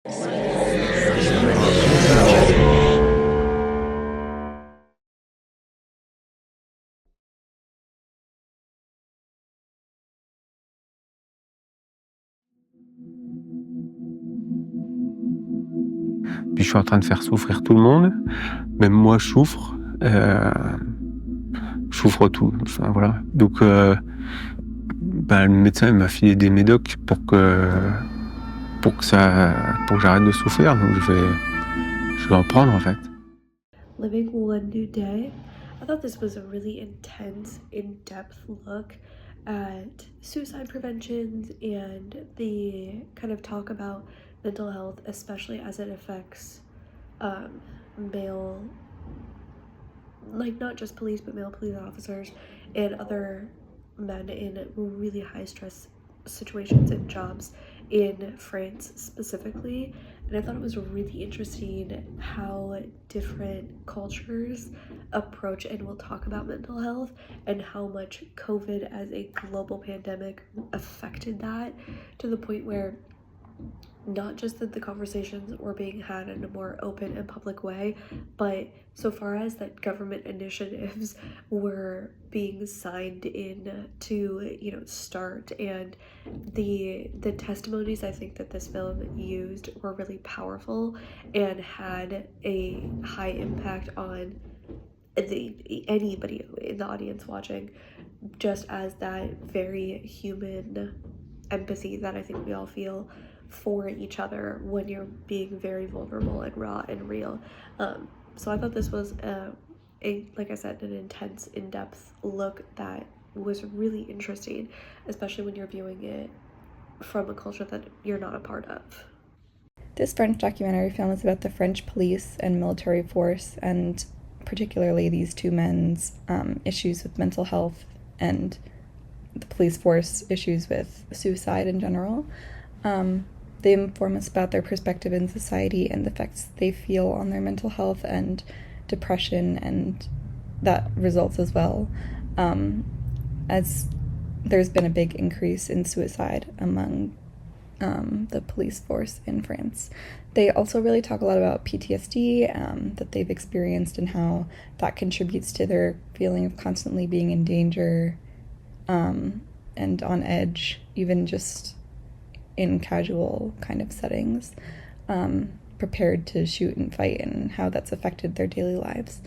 Puis je suis en train de faire souffrir tout le monde, même moi je souffre tout, enfin voilà. Donc le médecin il m'a filé des médocs pour que j'arrête de souffrir, donc je vais en prendre en fait. Living one new day. I thought this was a really intense, in-depth look at suicide prevention and the kind of talk about mental health, especially as it affects male, like not just police, but male police officers and other men in really high stress situations and jobs in France specifically. And I thought it was really interesting how different cultures approach and will talk about mental health and how much COVID as a global pandemic affected that to the point where not just that the conversations were being had in a more open and public way, but so far as that government initiatives were being signed in to, start. And the testimonies I think that this film used were really powerful and had a high impact on anybody in the audience watching, just as that very human empathy that I think we all feel for each other when you're being very vulnerable and raw and real. So I thought this was like I said, an intense, in-depth look that was really interesting, especially when you're viewing it from a culture that you're not a part of. This French documentary film is about the French police and military force, and particularly these two men's issues with mental health and the police force issues with suicide in general. They inform us about their perspective in society and the effects they feel on their mental health and depression, and that results as well, as there's been a big increase in suicide among the police force in France. They also really talk a lot about PTSD that they've experienced and how that contributes to their feeling of constantly being in danger and on edge, even just in casual kind of settings, prepared to shoot and fight, and how that's affected their daily lives.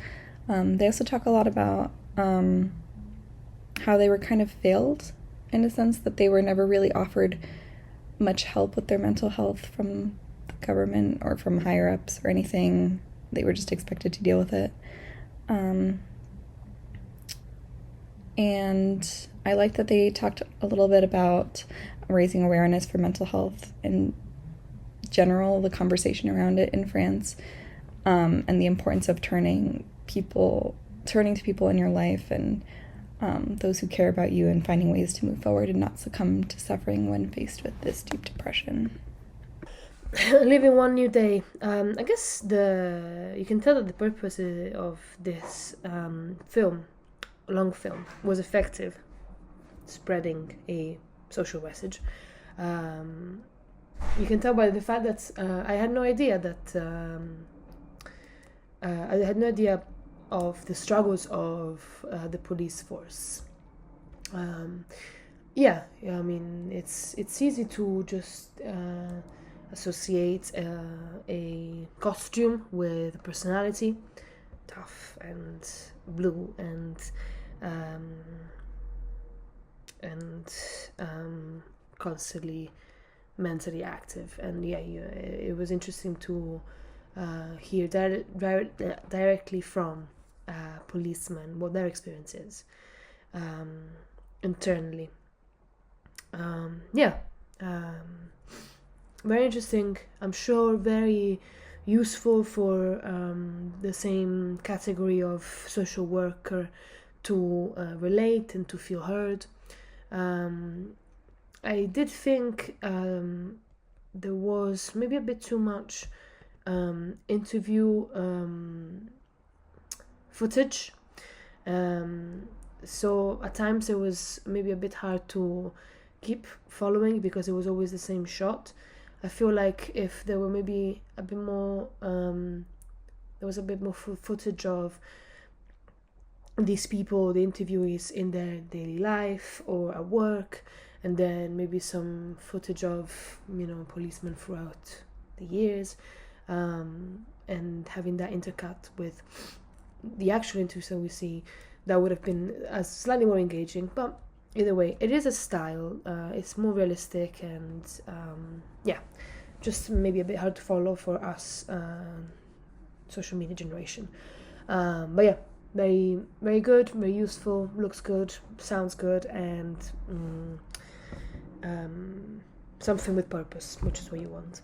They also talk a lot about how they were kind of failed, in a sense that they were never really offered much help with their mental health from the government or from higher ups or anything. They were just expected to deal with it. And I like that they talked a little bit about raising awareness for mental health in general, the conversation around it in France, and the importance of turning to people in your life and those who care about you, and finding ways to move forward and not succumb to suffering when faced with this deep depression. Living one new day. I guess you can tell that the purpose of this long film, was effective, spreading a social message. You can tell by the fact that I had no idea of the struggles of the police force. I mean, it's easy to just associate a costume with a personality, tough and blue and constantly mentally active. And it was interesting to hear directly from policemen what their experience is internally. Very interesting. I'm sure very useful for the same category of social worker to relate and to feel heard. I did think there was maybe a bit too much interview footage, so at times it was maybe a bit hard to keep following because it was always the same shot. I feel like if there were maybe a bit more, there was a bit more footage of these people, the interviewees, in their daily life or at work, and then maybe some footage of, policemen throughout the years, and having that intercut with the actual interviews that we see, that would have been slightly more engaging. But either way, it is a style. It's more realistic, and just maybe a bit hard to follow for us, social media generation. But yeah, very, very good, very useful, looks good, sounds good, and something with purpose, which is what you want.